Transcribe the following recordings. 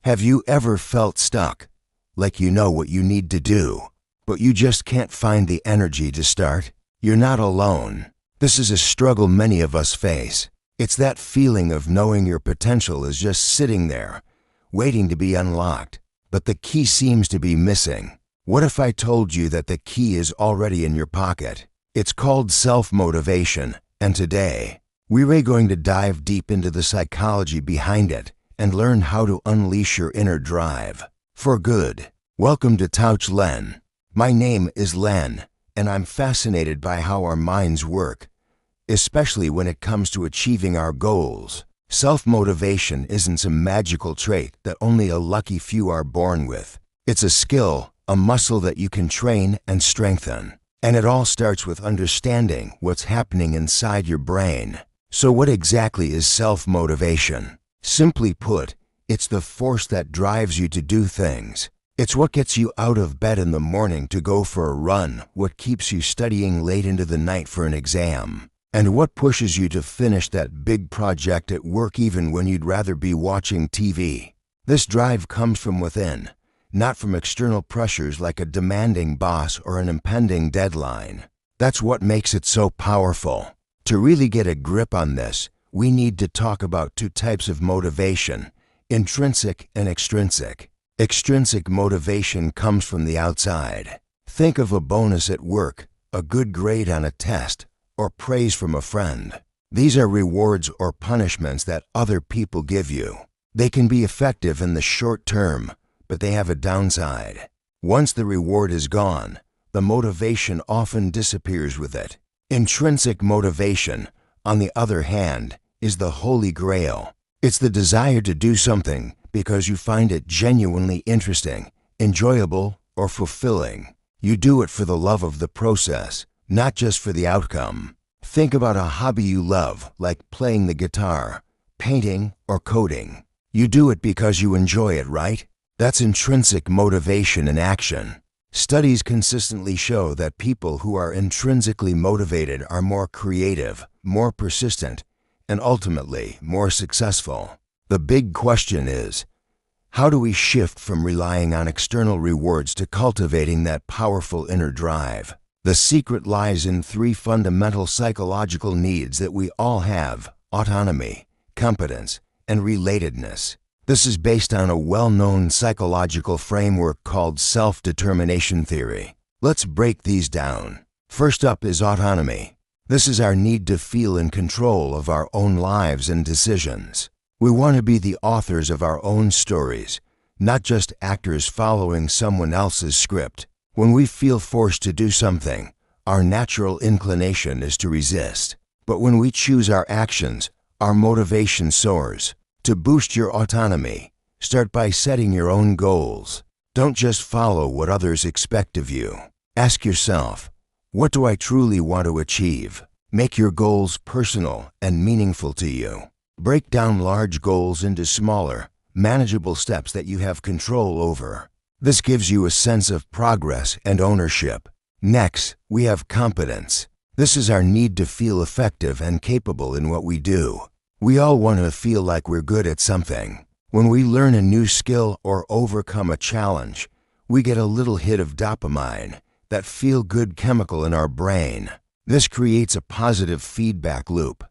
Have you ever felt stuck, like you know what you need to do, but you just can't find the energy to start? You're not alone. This is a struggle many of us face. It's that feeling of knowing your potential is just sitting there, waiting to be unlocked, but the key seems to be missing. What if I told you that the key is already in your pocket? It's called self-motivation, and today, we're going to dive deep into the psychology behind it and learn how to unleash your inner drive for good. Welcome to Tauch Len. My name is Len, and I'm fascinated by how our minds work, especially when it comes to achieving our goals. Self-motivation isn't some magical trait that only a lucky few are born with. It's a skill, a muscle that you can train and strengthen. And it all starts with understanding what's happening inside your brain. So what exactly is self-motivation? Simply put, it's the force that drives you to do things. It's what gets you out of bed in the morning to go for a run, what keeps you studying late into the night for an exam, and what pushes you to finish that big project at work even when you'd rather be watching TV. This drive comes from within, not from external pressures like a demanding boss or an impending deadline. That's what makes it so powerful. To really get a grip on this, we need to talk about two types of motivation: intrinsic and extrinsic. Extrinsic motivation comes from the outside. Think of a bonus at work, a good grade on a test, or praise from a friend. These are rewards or punishments that other people give you. They can be effective in the short term, but they have a downside. Once the reward is gone, the motivation often disappears with it. Intrinsic motivation, on the other hand, is the holy grail. It's the desire to do something because you find it genuinely interesting, enjoyable, or fulfilling. You do it for the love of the process, not just for the outcome. Think about a hobby you love, like playing the guitar, painting, or coding. You do it because you enjoy it, right? That's intrinsic motivation in action. Studies consistently show that people who are intrinsically motivated are more creative, more persistent, and ultimately more successful. The big question is, how do we shift from relying on external rewards to cultivating that powerful inner drive? The secret lies in three fundamental psychological needs that we all have: autonomy, competence, and relatedness. This is based on a well-known psychological framework called self-determination theory. Let's break these down. First up is autonomy. This is our need to feel in control of our own lives and decisions. We want to be the authors of our own stories, not just actors following someone else's script. When we feel forced to do something, our natural inclination is to resist. But when we choose our actions, our motivation soars. To boost your autonomy, start by setting your own goals. Don't just follow what others expect of you. Ask yourself, what do I truly want to achieve? Make your goals personal and meaningful to you. Break down large goals into smaller, manageable steps that you have control over. This gives you a sense of progress and ownership. Next, we have competence. This is our need to feel effective and capable in what we do. We all want to feel like we're good at something. When we learn a new skill or overcome a challenge, we get a little hit of dopamine, that feel-good chemical in our brain. This creates a positive feedback loop.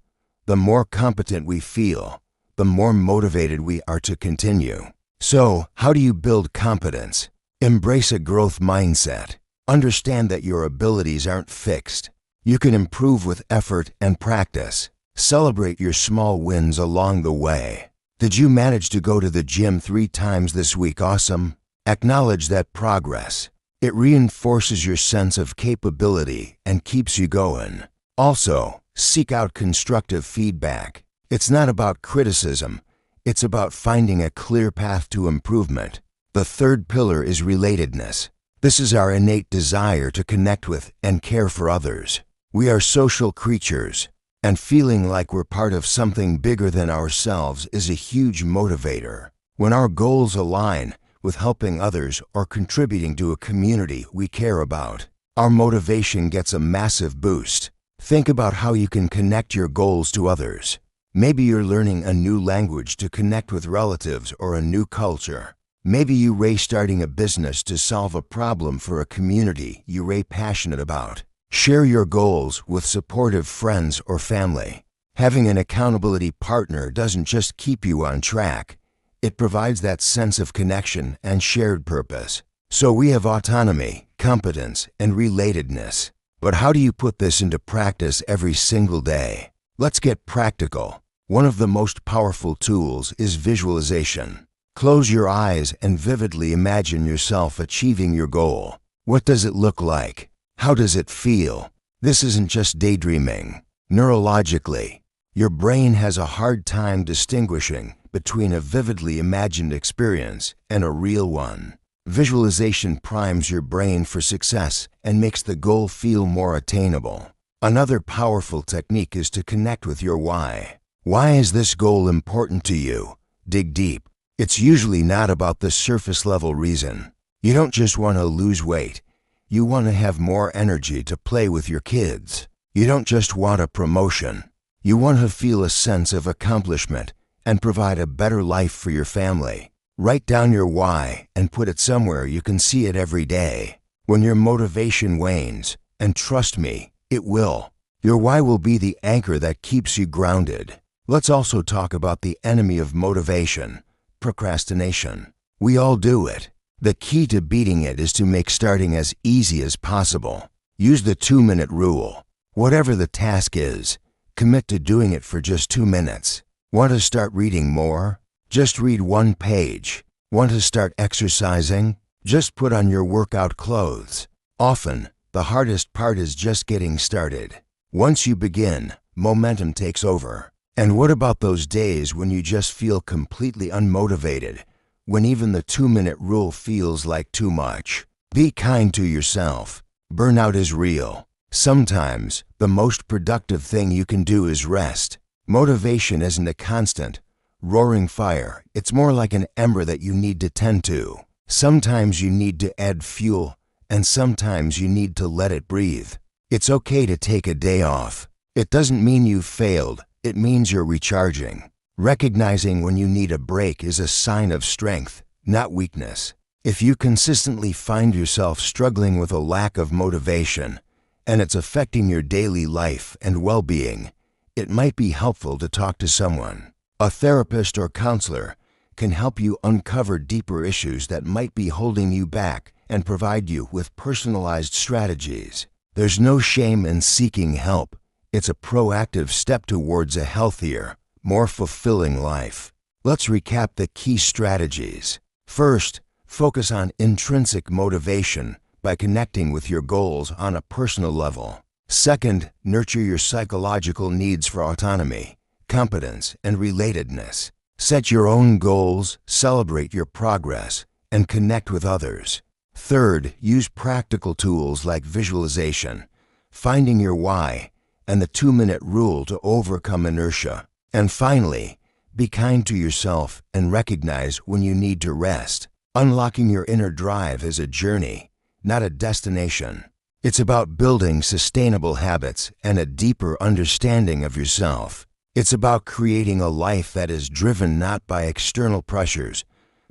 The more competent we feel, the more motivated we are to continue. So, how do you build competence? Embrace a growth mindset. Understand that your abilities aren't fixed. You can improve with effort and practice. Celebrate your small wins along the way. Did you manage to go to the gym 3 times this week? Awesome. Acknowledge that progress. It reinforces your sense of capability and keeps you going. Also, seek out constructive feedback. It's not about criticism. It's about finding a clear path to improvement. The third pillar is relatedness. This is our innate desire to connect with and care for others. We are social creatures, and feeling like we're part of something bigger than ourselves is a huge motivator. When our goals align with helping others or contributing to a community we care about, our motivation gets a massive boost. Think about how you can connect your goals to others. Maybe you're learning a new language to connect with relatives or a new culture. Maybe you're starting a business to solve a problem for a community you're passionate about. Share your goals with supportive friends or family. Having an accountability partner doesn't just keep you on track. It provides that sense of connection and shared purpose. So we have autonomy, competence, and relatedness. But how do you put this into practice every single day? Let's get practical. One of the most powerful tools is visualization. Close your eyes and vividly imagine yourself achieving your goal. What does it look like? How does it feel? This isn't just daydreaming. Neurologically, your brain has a hard time distinguishing between a vividly imagined experience and a real one. Visualization primes your brain for success and makes the goal feel more attainable. Another powerful technique is to connect with your why. Why is this goal important to you? Dig deep. It's usually not about the surface level reason. You don't just want to lose weight. You want to have more energy to play with your kids. You don't just want a promotion. You want to feel a sense of accomplishment and provide a better life for your family. Write down your why and put it somewhere you can see it every day. When your motivation wanes, and trust me, it will, your why will be the anchor that keeps you grounded. Let's also talk about the enemy of motivation, procrastination. We all do it. The key to beating it is to make starting as easy as possible. Use the 2-minute rule. Whatever the task is, commit to doing it for just 2 minutes. Want to start reading more? Just read 1 page. Want to start exercising? Just put on your workout clothes. Often, the hardest part is just getting started. Once you begin, momentum takes over. And what about those days when you just feel completely unmotivated? When even the 2-minute rule feels like too much? Be kind to yourself. Burnout is real. Sometimes, the most productive thing you can do is rest. Motivation isn't a constant, roaring fire. It's more like an ember that you need to tend to. Sometimes you need to add fuel, and sometimes you need to let it breathe. It's okay to take a day off. It doesn't mean you've failed. It means you're recharging. Recognizing when you need a break is a sign of strength, not weakness. If you consistently find yourself struggling with a lack of motivation, and it's affecting your daily life and well-being, it might be helpful to talk to someone. A therapist or counselor can help you uncover deeper issues that might be holding you back and provide you with personalized strategies. There's no shame in seeking help. It's a proactive step towards a healthier, more fulfilling life. Let's recap the key strategies. First, focus on intrinsic motivation by connecting with your goals on a personal level. Second, nurture your psychological needs for autonomy, competence, and relatedness. Set your own goals, celebrate your progress, and connect with others. Third, use practical tools like visualization, finding your why, and the 2-minute rule to overcome inertia. And finally, be kind to yourself and recognize when you need to rest. Unlocking your inner drive is a journey, not a destination. It's about building sustainable habits and a deeper understanding of yourself. It's about creating a life that is driven not by external pressures,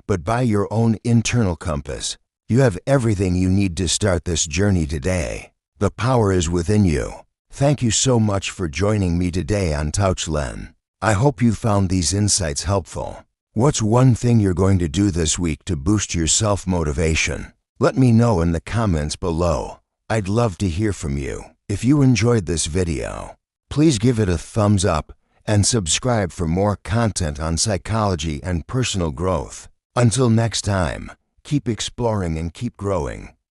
but by your own internal compass. You have everything you need to start this journey today. The power is within you. Thank you so much for joining me today on Tauch Len. I hope you found these insights helpful. What's one thing you're going to do this week to boost your self-motivation? Let me know in the comments below. I'd love to hear from you. If you enjoyed this video, please give it a thumbs up and subscribe for more content on psychology and personal growth. Until next time, keep exploring and keep growing.